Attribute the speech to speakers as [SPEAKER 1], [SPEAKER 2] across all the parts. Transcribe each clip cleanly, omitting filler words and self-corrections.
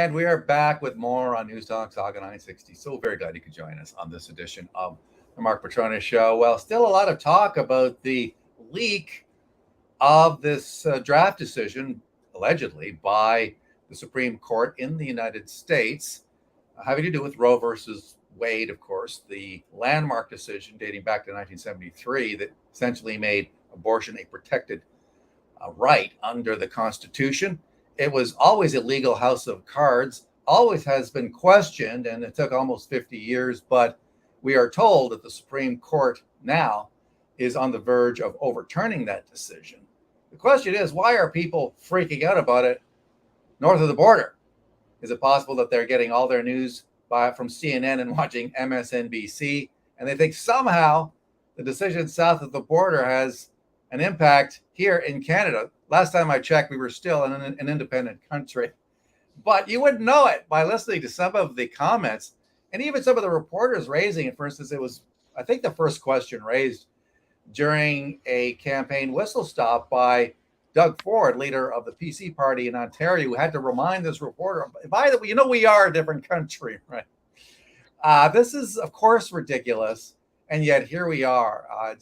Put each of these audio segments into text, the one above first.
[SPEAKER 1] And we are back with more on News Talk Saga 960. So very glad you could join us on this edition of the Mark Petronis Show. Well, still a lot of talk about the leak of this draft decision, allegedly, by the Supreme Court in the United States, having to do with Roe versus Wade, of course, the landmark decision dating back to 1973 that essentially made abortion a protected right under the Constitution. It was always a legal house of cards, always has been questioned, and it took almost 50 years. But we are told that the Supreme Court now is on the verge of overturning that decision. The question is, why are people freaking out about it north of the border? Is it possible that they're getting all their news from CNN and watching MSNBC, and they think somehow the decision south of the border has an impact here in Canada? Last time I checked, we were still an independent country. But you wouldn't know it by listening to some of the comments and even some of the reporters raising it. For instance, it was, I think, the first question raised during a campaign whistle stop by Doug Ford, leader of the PC party in Ontario, who had to remind this reporter, by the way, we are a different country, right? This is, of course, ridiculous. And yet here we are.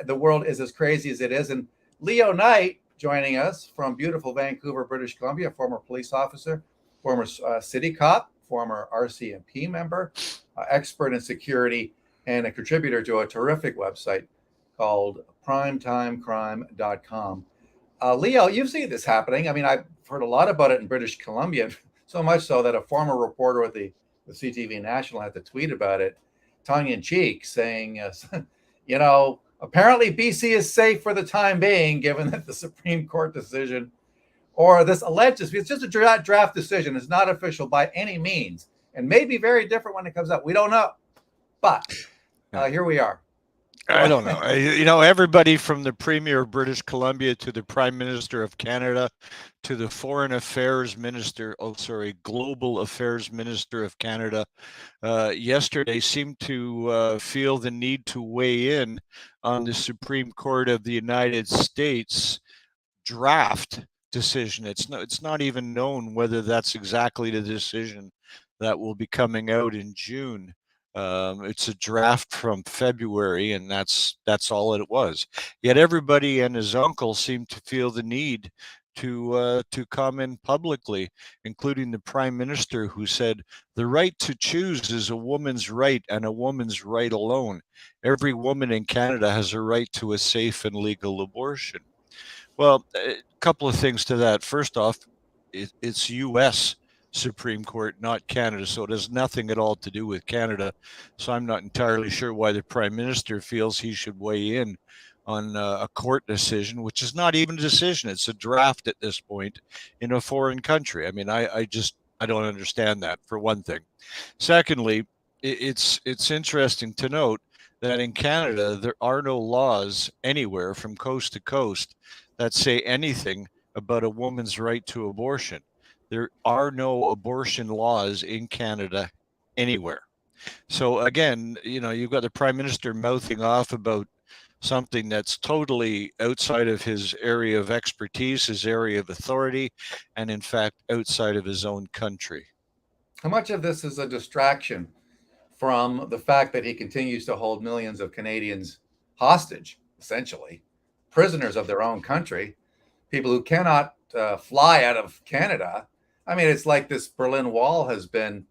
[SPEAKER 1] The world is as crazy as it is. And Leo Knight, joining us from beautiful Vancouver, British Columbia, former police officer, former city cop, former RCMP member, expert in security, and a contributor to a terrific website called primetimecrime.com. Leo, you've seen this happening. I mean, I've heard a lot about it in British Columbia, so much so that a former reporter at the CTV National had to tweet about it, tongue-in-cheek, saying, apparently BC is safe for the time being, given that the Supreme Court decision, or this alleged, it's just a draft decision. It's not official by any means, and may be very different when it comes up. We don't know, but here we are.
[SPEAKER 2] I don't know. Everybody from the Premier of British Columbia to the Prime Minister of Canada to the Global Affairs Minister of Canada yesterday seemed to feel the need to weigh in on the Supreme Court of the United States draft decision. It's not even known whether that's exactly the decision that will be coming out in June. It's a draft from February, and that's all it was. Yet everybody and his uncle seemed to feel the need to comment publicly, including the Prime Minister, who said, "The right to choose is a woman's right and a woman's right alone. Every woman in Canada has a right to a safe and legal abortion." Well, a couple of things to that. First off, it's U.S. Supreme Court, not Canada, so it has nothing at all to do with Canada. So I'm not entirely sure why the Prime Minister feels he should weigh in on a court decision, which is not even a decision. It's a draft at this point in a foreign country. I mean, I don't understand that, for one thing. Secondly, it's interesting to note that in Canada, there are no laws anywhere from coast to coast that say anything about a woman's right to abortion. There are no abortion laws in Canada anywhere. So again, you've got the Prime Minister mouthing off about something that's totally outside of his area of expertise, his area of authority, and in fact, outside of his own country.
[SPEAKER 1] How much of this is a distraction from the fact that he continues to hold millions of Canadians hostage, essentially, prisoners of their own country, people who cannot fly out of Canada? I mean, it's like this Berlin Wall has been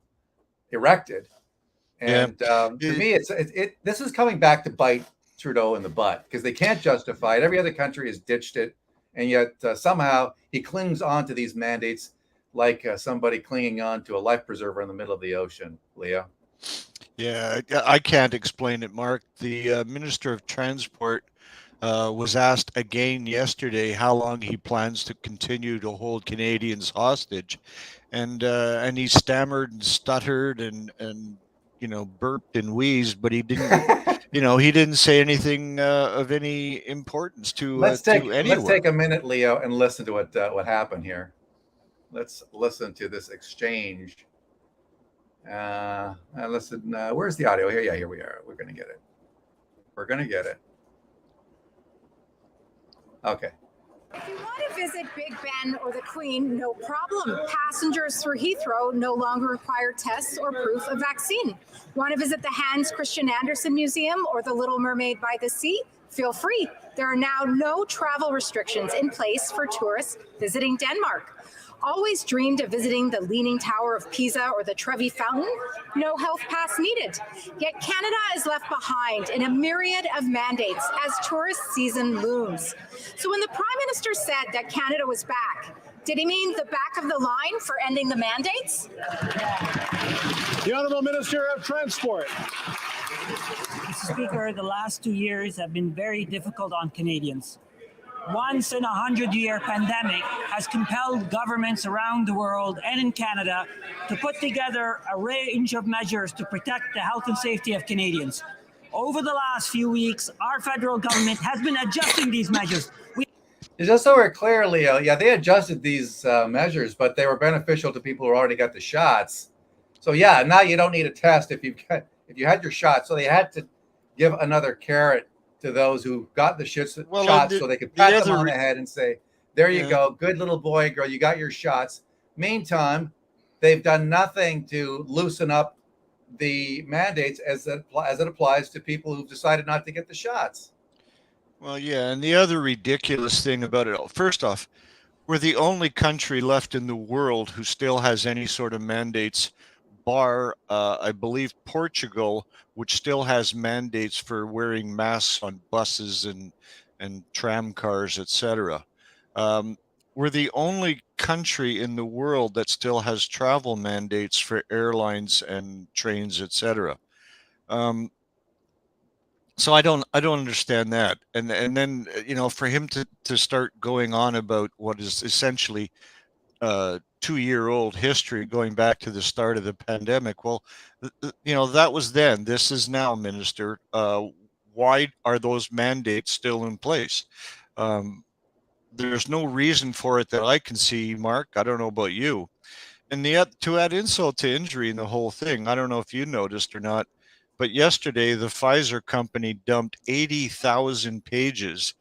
[SPEAKER 1] erected, and to me, this is coming back to bite Trudeau in the butt, because they can't justify it. Every other country has ditched it, and yet somehow he clings on to these mandates like somebody clinging on to a life preserver in the middle of the ocean. Leo?
[SPEAKER 2] Yeah, I can't explain it, Mark. The Minister of Transport was asked again yesterday how long he plans to continue to hold Canadians hostage, and he stammered and stuttered and burped and wheezed, but he didn't he didn't say anything of any importance to anyone.
[SPEAKER 1] Let's take a minute, Leo, and listen to what happened here. Let's listen to this exchange. Listen. Where's the audio here? Yeah, here we are. We're gonna get it. Okay.
[SPEAKER 3] If you want to visit Big Ben or the Queen? No problem. Passengers through Heathrow no longer require tests or proof of vaccine. Want to visit the Hans Christian Andersen Museum or the Little Mermaid by the Sea? Feel free. There are now no travel restrictions in place for tourists visiting Denmark. Always dreamed of visiting the Leaning Tower of Pisa or the Trevi Fountain? No health pass needed. Yet Canada is left behind in a myriad of mandates as tourist season looms. So when the Prime Minister said that Canada was back, did he mean the back of the line for ending the mandates?
[SPEAKER 4] The Honourable Minister of Transport.
[SPEAKER 5] Mr. Speaker, the last 2 years have been very difficult on Canadians. Once in a 100-year pandemic has compelled governments around the world and in Canada to put together a range of measures to protect the health and safety of Canadians. Over the last few weeks, our federal government has been adjusting these measures.
[SPEAKER 1] Just so we're clear, Leo, yeah, they adjusted these measures, but they were beneficial to people who already got the shots. So yeah, now you don't need a test if you had your shot. So they had to give another carrot to those who got the shots so they could pat them on the head and say, there you go, good little boy, girl, you got your shots. Meantime, they've done nothing to loosen up the mandates as it applies to people who've decided not to get the shots.
[SPEAKER 2] Well, yeah, and the other ridiculous thing about it all, first off, we're the only country left in the world who still has any sort of mandates, bar, I believe, Portugal, which still has mandates for wearing masks on buses and tram cars, etc. We're the only country in the world that still has travel mandates for airlines and trains, etc. So I don't understand that. And then, for him to start going on about what is essentially 2-year-old history going back to the start of the pandemic. Well, that was then. This is now, Minister. Why are those mandates still in place? There's no reason for it that I can see, Mark. I don't know about you. And to add insult to injury in the whole thing, I don't know if you noticed or not, but yesterday the Pfizer company dumped 80,000 pages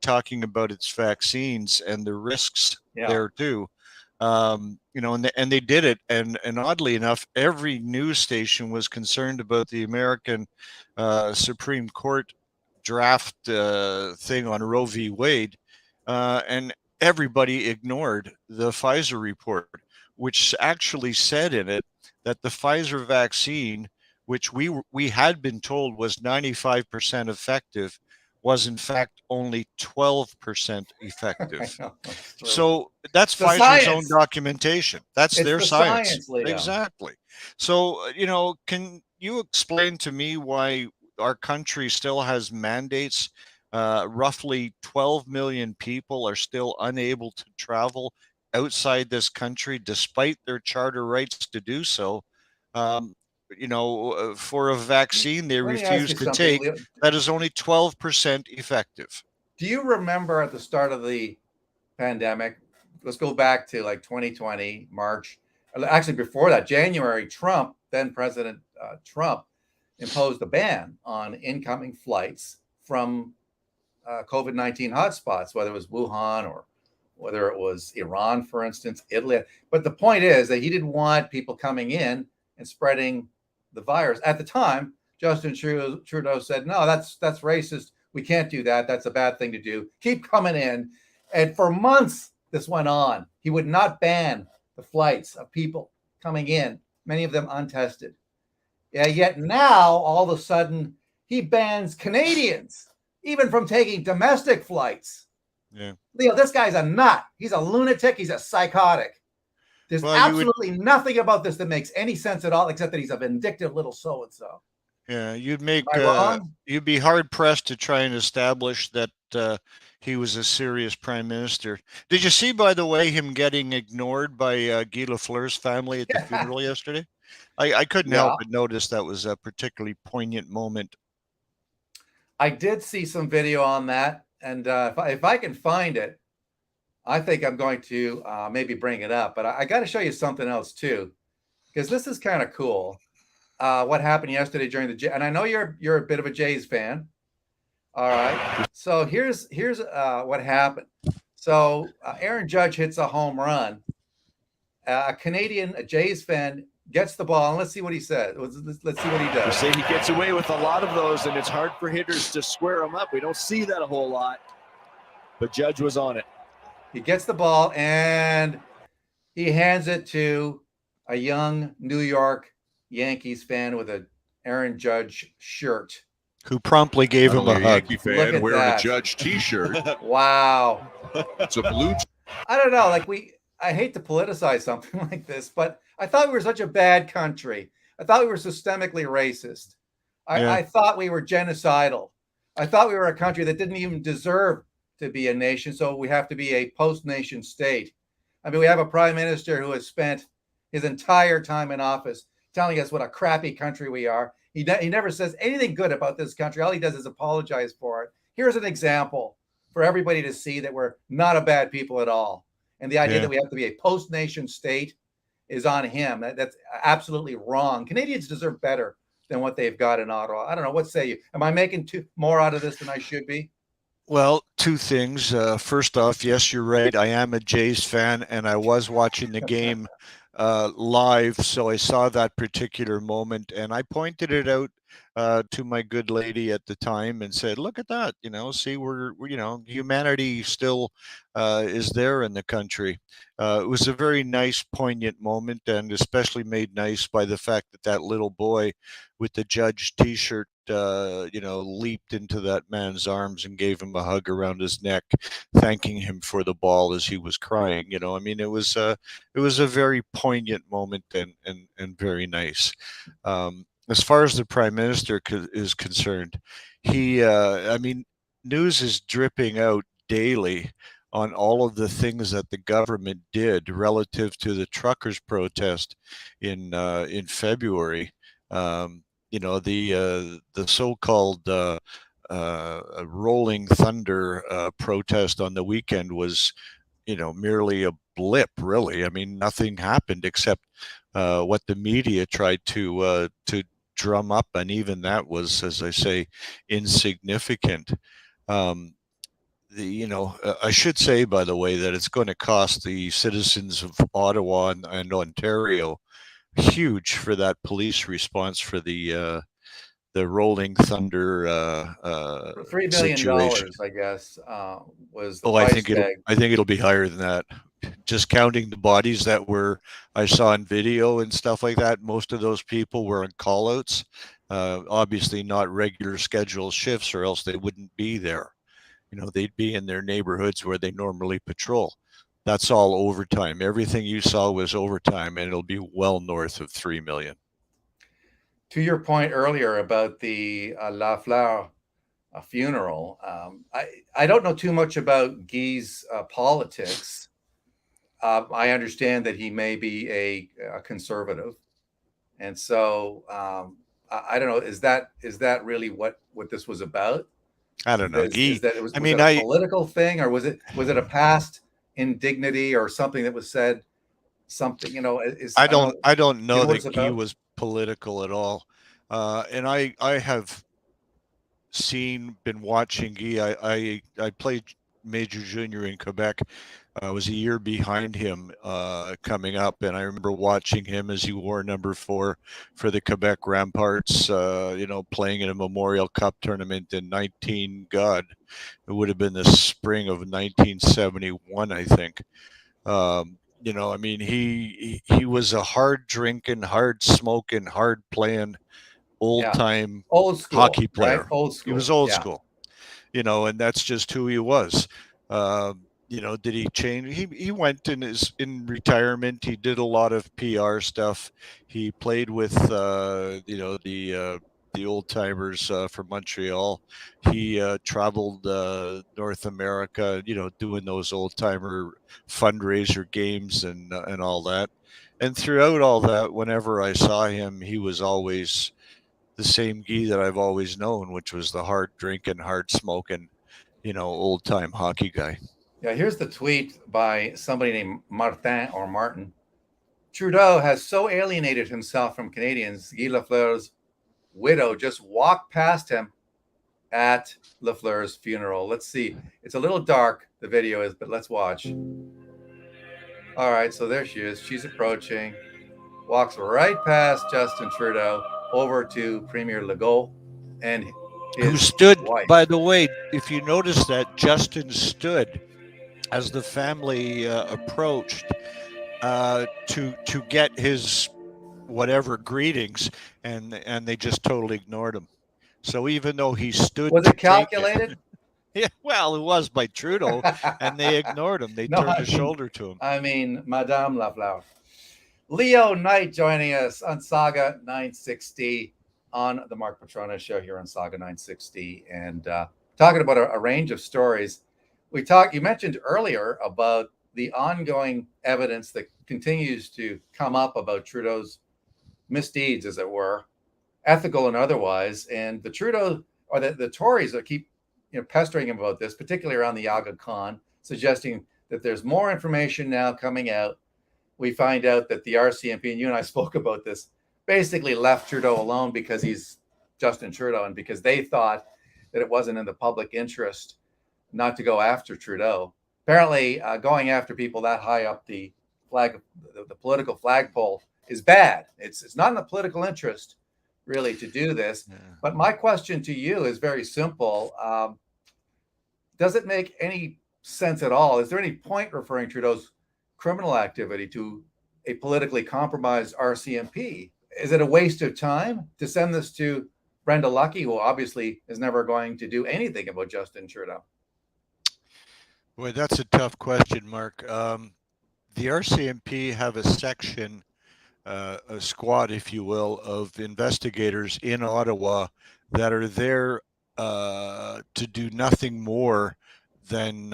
[SPEAKER 2] talking about its vaccines and the risks there too. And they did it, and oddly enough, every news station was concerned about the American Supreme Court draft thing on Roe v. Wade, and everybody ignored the Pfizer report, which actually said in it that the Pfizer vaccine, which we had been told was 95% effective, was in fact only 12% effective. So that's Pfizer's own documentation. It's their science. Exactly. So, can you explain to me why our country still has mandates? Roughly 12 million people are still unable to travel outside this country despite their charter rights to do so. For a vaccine they refuse to take that is only 12% effective.
[SPEAKER 1] Do you remember at the start of the pandemic, let's go back to like 2020, March, actually before that, January, then President Trump imposed a ban on incoming flights from COVID-19 hotspots, whether it was Wuhan or whether it was Iran, for instance, Italy. But the point is that he didn't want people coming in and spreading the virus. At the time, Justin Trudeau said, no, that's racist. We can't do that. That's a bad thing to do. Keep coming in. And for months, this went on. He would not ban the flights of people coming in, many of them untested. Yeah, yet now, all of a sudden, he bans Canadians even from taking domestic flights.
[SPEAKER 2] Yeah.
[SPEAKER 1] Leo, this guy's a nut. He's a lunatic. He's a psychotic. There's absolutely nothing about this that makes any sense at all, except that he's a vindictive little so-and-so.
[SPEAKER 2] Yeah, you'd be hard pressed to try and establish that he was a serious prime minister. Did you see, by the way, him getting ignored by Guy Lafleur's family at the funeral yesterday? I couldn't help but notice that was a particularly poignant moment.
[SPEAKER 1] I did see some video on that, and if I can find it, I think I'm going to maybe bring it up. But I got to show you something else too, because this is kind of cool. What happened yesterday during the and I know you're a bit of a Jays fan. All right, so here's what happened. So Aaron Judge hits a home run. A Canadian, a Jays fan, gets the ball, and let's see what he says. Let's see what he
[SPEAKER 6] You
[SPEAKER 1] does.
[SPEAKER 6] say he gets away with a lot of those, and it's hard for hitters to square them up. We don't see that a whole lot, but Judge was on it.
[SPEAKER 1] He gets the ball, and he hands it to a young New York Yankees fan with a Aaron Judge shirt.
[SPEAKER 2] Who promptly gave him a hug.
[SPEAKER 7] Yankee
[SPEAKER 1] Look
[SPEAKER 7] fan
[SPEAKER 1] at
[SPEAKER 7] wearing
[SPEAKER 1] that.
[SPEAKER 7] a Judge T-shirt.
[SPEAKER 1] Wow.
[SPEAKER 7] It's a blue.
[SPEAKER 1] I don't know. I hate to politicize something like this, but I thought we were such a bad country. I thought we were systemically racist. I thought we were genocidal. I thought we were a country that didn't even deserve to be a nation, so we have to be a post-nation state. I mean, we have a prime minister who has spent his entire time in office telling us what a crappy country we are. He never says anything good about this country. All he does is apologize for it. Here's an example for everybody to see that we're not a bad people at all. And the idea that we have to be a post-nation state is on him. That's absolutely wrong. Canadians deserve better than what they've got in Ottawa. I don't know. What say you? Am I making more out of this than I should be?
[SPEAKER 2] Well, two things. First off, yes, you're right. I am a Jays fan, and I was watching the game live, so I saw that particular moment, and I pointed it out to my good lady at the time and said, "Look at that! See, we're humanity still is there in the country." It was a very nice, poignant moment, and especially made nice by the fact that little boy with the Judge T-shirt, leaped into that man's arms and gave him a hug around his neck, thanking him for the ball as he was crying. It was a very poignant moment and very nice. As far as the Prime Minister is concerned, news is dripping out daily on all of the things that the government did relative to the truckers' protest in February. The so-called Rolling Thunder protest on the weekend was, merely a blip, really. I mean, nothing happened except what the media tried to drum up, and even that was, as I say, insignificant. I should say, by the way, that it's going to cost the citizens of Ottawa and Ontario huge for that police response for the Rolling Thunder
[SPEAKER 1] $3 billion,
[SPEAKER 2] situation.
[SPEAKER 1] I guess, was the
[SPEAKER 2] I
[SPEAKER 1] price
[SPEAKER 2] think it'll be higher than that. Just counting the bodies that I saw in video and stuff like that, most of those people were on call-outs, obviously not regular scheduled shifts, or else they wouldn't be there. They'd be in their neighborhoods where they normally patrol. That's all overtime. Everything you saw was overtime, and it'll be well north of 3 million.
[SPEAKER 1] To your point earlier about the Lafleur funeral, I don't know too much about Guy's politics. I understand that he may be a conservative, and so I don't know. Is that really what this was about?
[SPEAKER 2] I don't know.
[SPEAKER 1] Was it a political thing, or was it a past indignity or something that was said? Something, I
[SPEAKER 2] don't know that Guy was political at all. And I have been watching Guy. I played Major Junior in Quebec. I was a year behind him coming up, and I remember watching him as he wore number 4 for the Quebec Ramparts, playing in a Memorial Cup tournament in it would have been the spring of 1971, I think. He was a hard drinking, hard smoking, hard playing, old school hockey player.
[SPEAKER 1] Right? Old school.
[SPEAKER 2] He was old school, and that's just who he was. Did he change? He went in retirement. He did a lot of PR stuff. He played with the old timers from Montreal. He traveled North America, doing those old timer fundraiser games and all that. And throughout all that, whenever I saw him, he was always the same Guy that I've always known, which was the hard drinking, hard smoking, old time hockey guy.
[SPEAKER 1] Yeah, here's the tweet by somebody named Martin. Trudeau has so alienated himself from Canadians, Guy Lafleur's widow just walked past him at Lafleur's funeral. Let's see. It's a little dark, the video is, but let's watch. All right, so there she is. She's approaching, walks right past Justin Trudeau over to Premier Legault and his
[SPEAKER 2] who stood,
[SPEAKER 1] wife.
[SPEAKER 2] by the way, if you notice that Justin stood as the family approached to get his whatever greetings, and they just totally ignored him. So even though he stood,
[SPEAKER 1] was it calculated?
[SPEAKER 2] Yeah, well, it was by Trudeau, and they ignored him. They turned a shoulder to him.
[SPEAKER 1] I mean, Madame Lafleur. Leo Knight joining us on Saga 960 on the Mark Petronas Show here on Saga 960, and talking about a range of stories. You mentioned earlier about the ongoing evidence that continues to come up about Trudeau's misdeeds, as it were, ethical and otherwise, and the Trudeau or the Tories that keep pestering him about this, particularly around the Aga Khan, suggesting that there's more information now coming out. We find out that the RCMP, and you and I spoke about this, basically left Trudeau alone because he's Justin Trudeau and because they thought that it wasn't in the public interest not to go after Trudeau. Apparently, going after people that high up the political flagpole is bad. It's not in the political interest, really, to do this. Yeah. But my question to you is very simple. Does it make any sense at all? Is there any point referring Trudeau's criminal activity to a politically compromised RCMP? Is it a waste of time to send this to Brenda Lucki, who obviously is never going to do anything about Justin Trudeau?
[SPEAKER 2] Boy, that's a tough question, Mark. The RCMP have a section, a squad, if you will, of investigators in Ottawa that are there to do nothing more than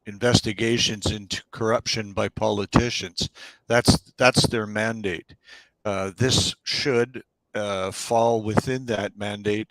[SPEAKER 2] investigations into corruption by politicians. That's their mandate. This should fall within that mandate,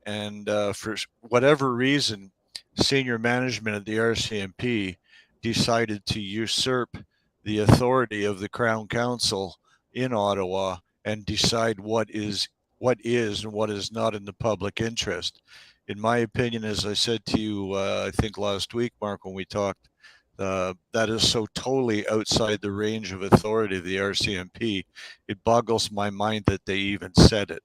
[SPEAKER 2] and for whatever reason, senior management of the RCMP decided to usurp the authority of the Crown Council in Ottawa and decide what is and what is not in the public interest. In my opinion, as I said to you, I think last week, Mark, when we talked, that is so totally outside the range of authority of the RCMP. It boggles my mind that they even said it.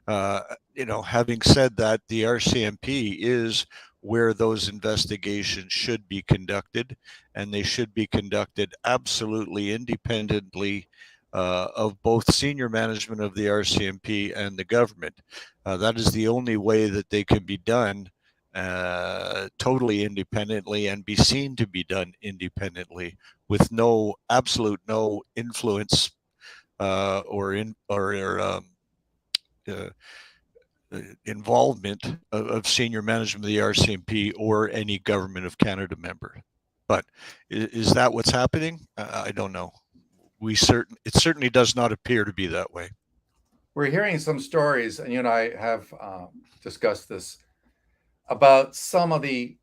[SPEAKER 2] Having said that, the RCMP is where those investigations should be conducted, and they should be conducted absolutely independently of both senior management of the RCMP and the government. That is the only way that they can be done totally independently and be seen to be done independently with no influence involvement of senior management of the RCMP or any Government of Canada member. But is that what's happening? I don't know. It certainly does not appear to be that way.
[SPEAKER 1] We're hearing some stories, and you and I have discussed this, about some of the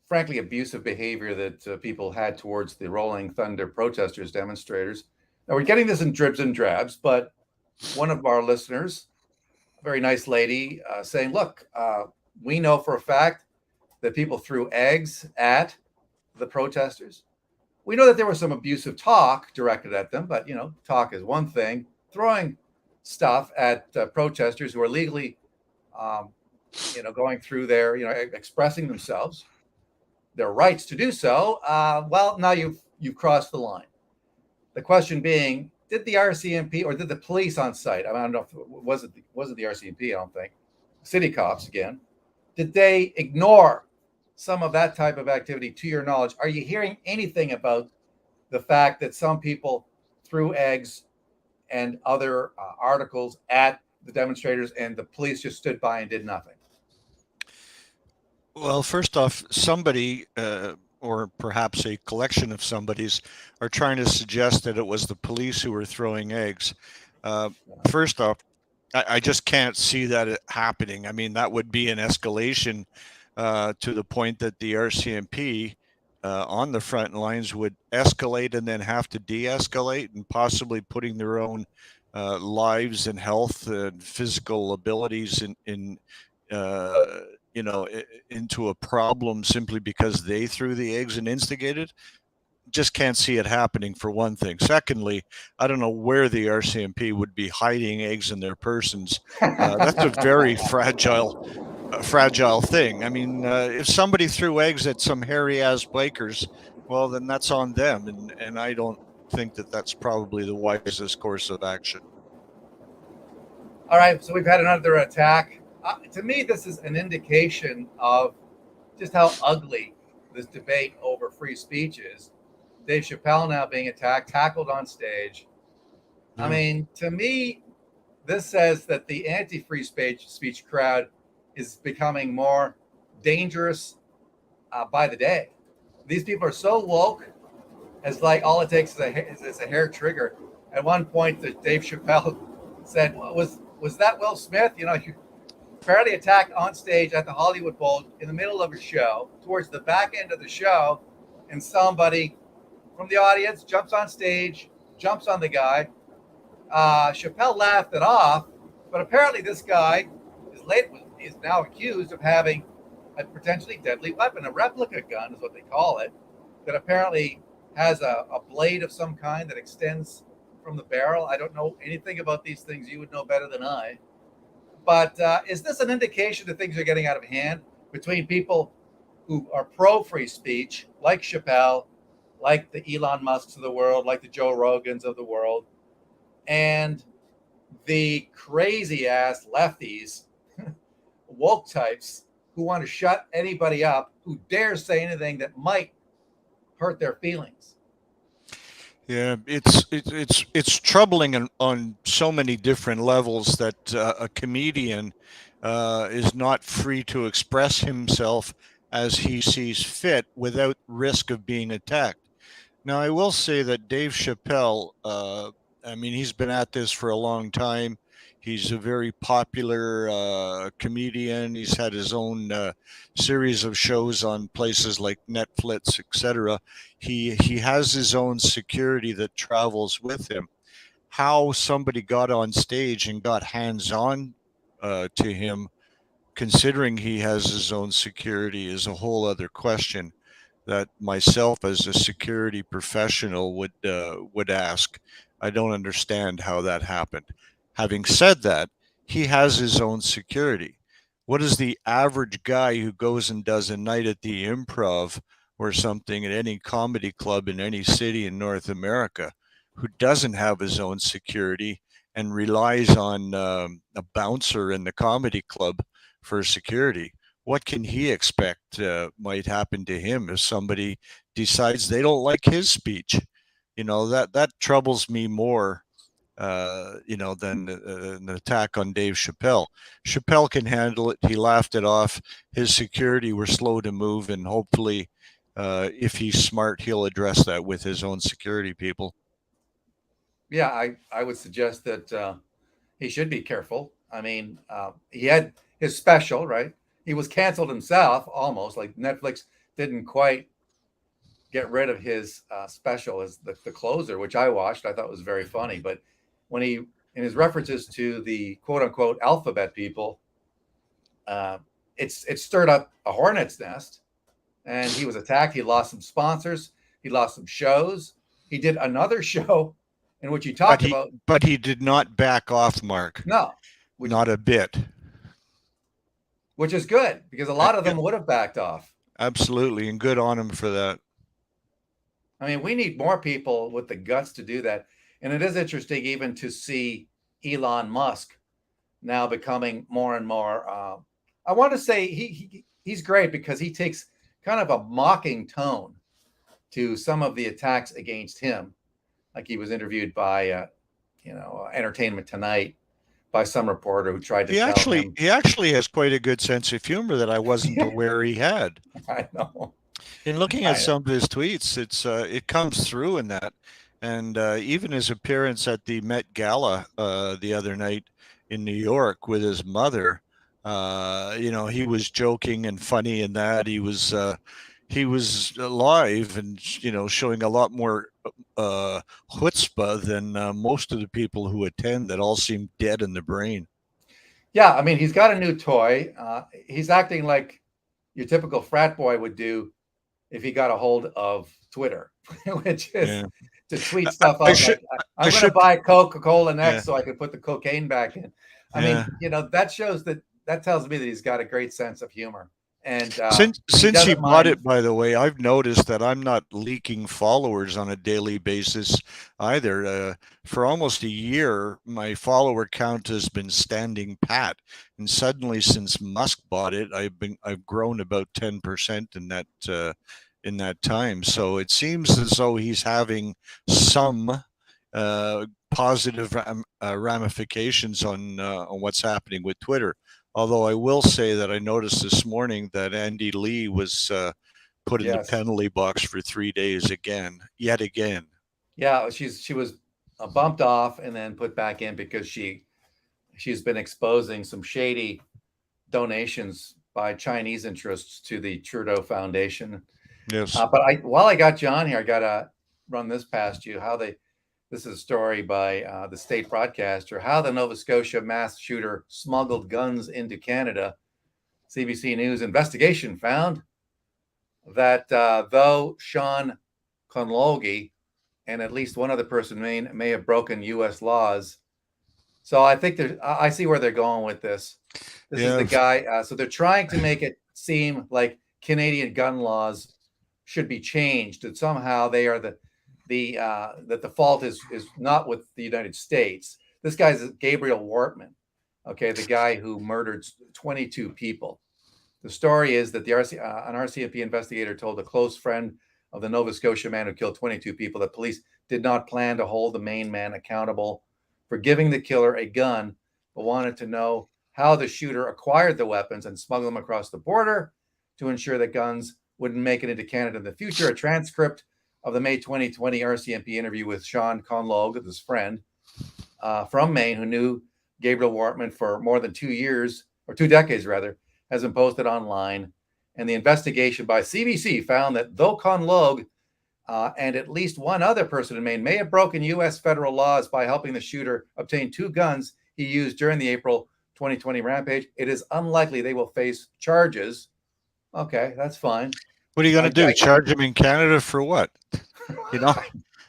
[SPEAKER 1] frankly abusive behavior that people had towards the Rolling Thunder protesters, demonstrators. Now, we're getting this in dribs and drabs, but one of our listeners, a very nice lady, saying, look, we know for a fact that people threw eggs at the protesters. We know that there was some abusive talk directed at them, but, talk is one thing. Throwing stuff at protesters who are legally, going through their, expressing themselves, their rights to do so. Well, now you've crossed the line. The question being, did the RCMP or did the police on site? I don't know if was it the RCMP. I don't think. City cops again. Did they ignore some of that type of activity? To your knowledge, are you hearing anything about the fact that some people threw eggs and other articles at the demonstrators and the police just stood by and did nothing?
[SPEAKER 2] Well, first off, somebody, or perhaps a collection of somebodies, are trying to suggest that it was the police who were throwing eggs. First off, I just can't see that happening. I mean, that would be an escalation to the point that the RCMP on the front lines would escalate and then have to de-escalate, and possibly putting their own lives and health and physical abilities in into a problem simply because they threw the eggs and instigated. Just can't see it happening, for one thing. Secondly, I don't know where the RCMP would be hiding eggs in their persons. That's a very fragile thing. I mean, if somebody threw eggs at some hairy-ass bikers, well, then that's on them, and I don't think that that's probably the wisest course of action.
[SPEAKER 1] All right, so we've had another attack. To me, this is an indication of just how ugly this debate over free speech is. Dave Chappelle now being attacked, tackled on stage. I mean, to me, this says that the anti-free speech crowd is becoming more dangerous by the day. These people are so woke, as like all it takes is a hair trigger. At one point, Dave Chappelle said, "Was that Will Smith? You apparently attacked on stage at the Hollywood Bowl in the middle of a show, towards the back end of the show, and somebody from the audience jumps on stage, jumps on the guy. Chappelle laughed it off, but apparently this guy is now accused of having a potentially deadly weapon, a replica gun is what they call it, that apparently has a blade of some kind that extends from the barrel. I don't know anything about these things. You would know better than I. But is this an indication that things are getting out of hand between people who are pro-free speech, like Chappelle, like the Elon Musks of the world, like the Joe Rogans of the world, and the crazy-ass lefties, woke types, who want to shut anybody up who dares say anything that might hurt their feelings?
[SPEAKER 2] Yeah, it's troubling on so many different levels that a comedian is not free to express himself as he sees fit without risk of being attacked. Now, I will say that Dave Chappelle, I mean, he's been at this for a long time. He's a very popular comedian. He's had his own series of shows on places like Netflix, etc. He has his own security that travels with him. How somebody got on stage and got hands-on to him, considering he has his own security, is a whole other question that myself as a security professional would ask. I don't understand how that happened. Having said that, he has his own security. What is the average guy who goes and does a night at the Improv or something at any comedy club in any city in North America who doesn't have his own security and relies on a bouncer in the comedy club for security? What can he expect might happen to him if somebody decides they don't like his speech? That troubles me more, than an attack on Dave Chappelle. Chappelle can handle it. He laughed it off. His security were slow to move, and hopefully, if he's smart, he'll address that with his own security people.
[SPEAKER 1] Yeah, I would suggest that he should be careful. I mean, he had his special, right? He was canceled himself, almost. Like Netflix didn't quite get rid of his special as the closer, which I watched. I thought was very funny. But when in his references to the quote unquote alphabet people, it stirred up a hornet's nest, and he was attacked. He lost some sponsors. He lost some shows. He did another show in which he talked about.
[SPEAKER 2] But he did not back off, Mark.
[SPEAKER 1] No,
[SPEAKER 2] not a bit.
[SPEAKER 1] Which is good, because a lot of them would have backed off.
[SPEAKER 2] Absolutely, and good on him for that.
[SPEAKER 1] I mean, we need more people with the guts to do that. And it is interesting even to see Elon Musk now becoming more and more. I want to say he's great because he takes kind of a mocking tone to some of the attacks against him. Like he was interviewed by, Entertainment Tonight, by some reporter who tried to tell him.
[SPEAKER 2] He actually has quite a good sense of humor that I wasn't aware he had.
[SPEAKER 1] I know.
[SPEAKER 2] In looking at some of his tweets, it comes through in that. And even his appearance at the Met Gala the other night in New York with his mother, he was joking and funny in that. He was live and, showing a lot more chutzpah than most of the people who attend that all seem dead in the brain.
[SPEAKER 1] Yeah, I mean, he's got a new toy. He's acting like your typical frat boy would do if he got a hold of Twitter, which is
[SPEAKER 2] Yeah.
[SPEAKER 1] to tweet stuff
[SPEAKER 2] I
[SPEAKER 1] out
[SPEAKER 2] should,
[SPEAKER 1] like,
[SPEAKER 2] I
[SPEAKER 1] I'm going to
[SPEAKER 2] should,
[SPEAKER 1] buy Coca-Cola
[SPEAKER 2] yeah,
[SPEAKER 1] next so I can put the cocaine back in. I
[SPEAKER 2] yeah.
[SPEAKER 1] mean, that shows that tells me that he's got a great sense of humor. And he
[SPEAKER 2] Since he
[SPEAKER 1] doesn't
[SPEAKER 2] bought
[SPEAKER 1] mind.
[SPEAKER 2] it, by the way, I've noticed that I'm not leaking followers on a daily basis either. For almost a year, my follower count has been standing pat, and suddenly, since Musk bought it, I've grown about 10% in that time. So it seems as though he's having some positive ramifications on what's happening with Twitter. Although I will say that I noticed this morning that Andy Lee was put in the
[SPEAKER 1] Yes.
[SPEAKER 2] penalty box for 3 days yet again.
[SPEAKER 1] Yeah, she was bumped off and then put back in because she's been exposing some shady donations by Chinese interests to the Trudeau Foundation.
[SPEAKER 2] Yes.
[SPEAKER 1] But while I got you on here, I gotta run this past you. This is a story by the state broadcaster. How the Nova Scotia mass shooter smuggled guns into Canada. CBC News investigation found that though Sean Conlogi and at least one other person may have broken U.S. laws. So I think I see where they're going with this. This is the guy. So they're trying to make it seem like Canadian gun laws should be changed, that somehow they are that the fault is not with the United States. This guy's Gabriel Wortman, okay, the guy who murdered 22 people. The story is that an RCMP investigator told a close friend of the Nova Scotia man who killed 22 people that police did not plan to hold the main man accountable for giving the killer a gun, but wanted to know how the shooter acquired the weapons and smuggled them across the border to ensure that guns wouldn't make it into Canada in the future. A transcript of the May 2020 RCMP interview with Sean Conlogue, his friend from Maine, who knew Gabriel Wortman for more than 2 years, or 2 decades rather, has been posted online. And the investigation by CBC found that though Conlogue and at least one other person in Maine may have broken U.S. federal laws by helping the shooter obtain 2 guns he used during the April 2020 rampage, it is unlikely they will face charges. Okay, that's fine.
[SPEAKER 2] What are you going to do? Charge him in Canada for what?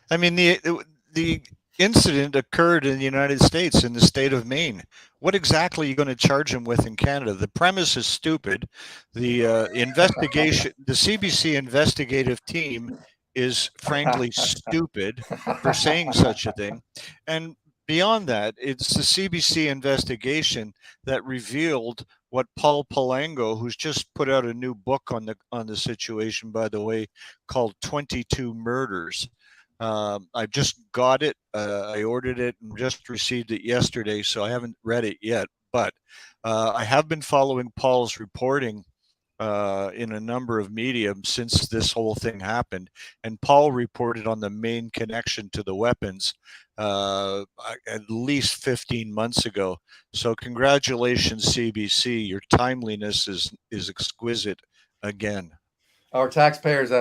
[SPEAKER 2] I mean, the incident occurred in the United States, in the state of Maine. What exactly are you going to charge him with in Canada? The premise is stupid. The investigation, the CBC investigative team is frankly stupid for saying such a thing. And beyond that, it's the CBC investigation that revealed what Paul Palango, who's just put out a new book on the situation, by the way, called 22 Murders. I just got it. I ordered it and just received it yesterday, so I haven't read it yet. But I have been following Paul's reporting in a number of media since this whole thing happened. And Paul reported on the main connection to the weapons at least 15 months ago. So congratulations, CBC. Your timeliness is exquisite again.
[SPEAKER 1] Our taxpayers'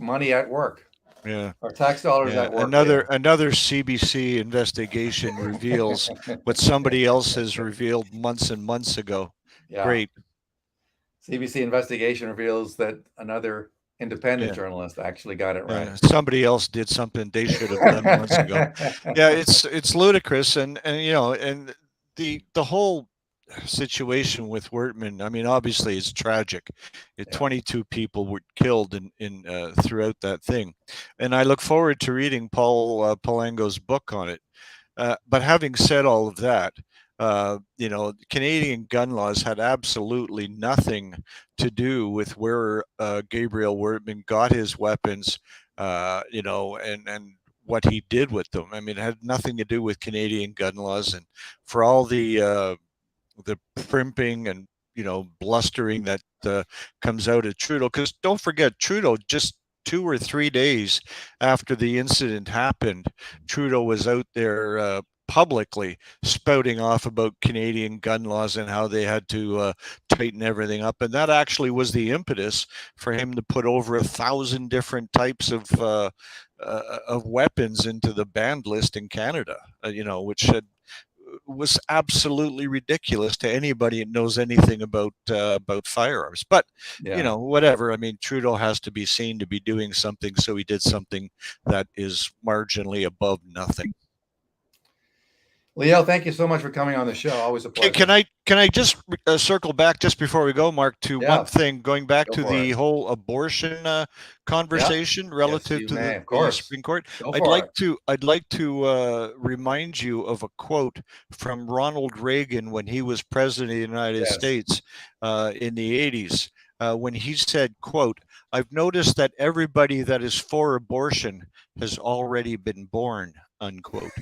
[SPEAKER 1] money at work.
[SPEAKER 2] Yeah.
[SPEAKER 1] Our tax dollars at work.
[SPEAKER 2] Another CBC investigation reveals what somebody else has revealed months and months ago. Yeah. Great.
[SPEAKER 1] CBC investigation reveals that another independent journalist actually got it right.
[SPEAKER 2] Somebody else did something they should have done months ago. Yeah, it's ludicrous, and the whole situation with Wortman, I mean, obviously it's tragic. 22 people were killed in throughout that thing, and I look forward to reading Paul Palango's book on it. But having said all of that, Canadian gun laws had absolutely nothing to do with where Gabriel Wortman got his weapons, and what he did with them. I mean, it had nothing to do with Canadian gun laws, and for all the primping and blustering that comes out of Trudeau, because don't forget, Trudeau, just 2 or 3 days after the incident happened, Trudeau was out there publicly spouting off about Canadian gun laws and how they had to tighten everything up, and that actually was the impetus for him to put over 1,000 different types of weapons into the banned list in Canada, which had was absolutely ridiculous to anybody that knows anything about firearms. But
[SPEAKER 1] Yeah.
[SPEAKER 2] whatever. I mean, Trudeau has to be seen to be doing something, so he did something that is marginally above nothing.
[SPEAKER 1] Leo, thank you so much for coming on the show. Always a pleasure.
[SPEAKER 2] Can I just circle back just before we go, Mark, to one thing, going back to the whole abortion conversation relative to the Supreme Court. I'd like to remind you of a quote from Ronald Reagan when he was president of the United States in the 80s. When he said, quote, "I've noticed that everybody that is for abortion has already been born," unquote.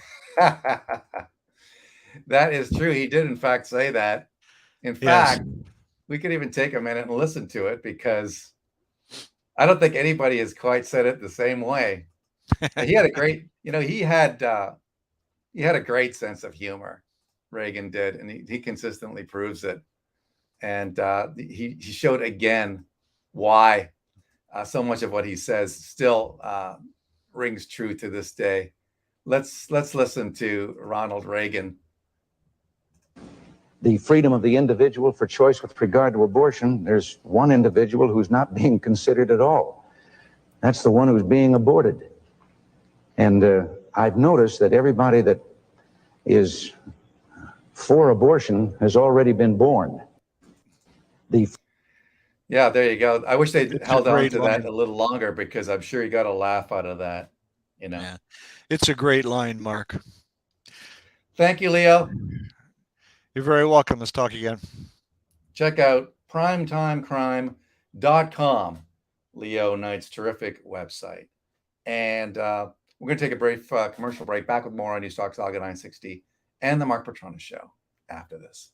[SPEAKER 1] That is true. He did, in fact, say that. In fact, we could even take a minute and listen to it, because I don't think anybody has quite said it the same way. He had a great, he had a great sense of humor. Reagan did, and he consistently proves it. And he showed again why so much of what he says still rings true to this day. Let's listen to Ronald Reagan.
[SPEAKER 8] The freedom of the individual for choice with regard to abortion, there's one individual who's not being considered at all. That's the one who's being aborted. And I've noticed that everybody that is for abortion has already been born.
[SPEAKER 1] Yeah, there you go. I wish they'd held on to that a little longer, because I'm sure you got a laugh out of that.
[SPEAKER 2] Yeah. It's a great line, Mark.
[SPEAKER 1] Thank you, Leo.
[SPEAKER 2] You're very welcome. Let's talk again.
[SPEAKER 1] Check out primetimecrime.com, Leo Knight's terrific website. And we're going to take a brief commercial break. Back with more on News Talk Saga 960 and the Mark Petronis Show after this.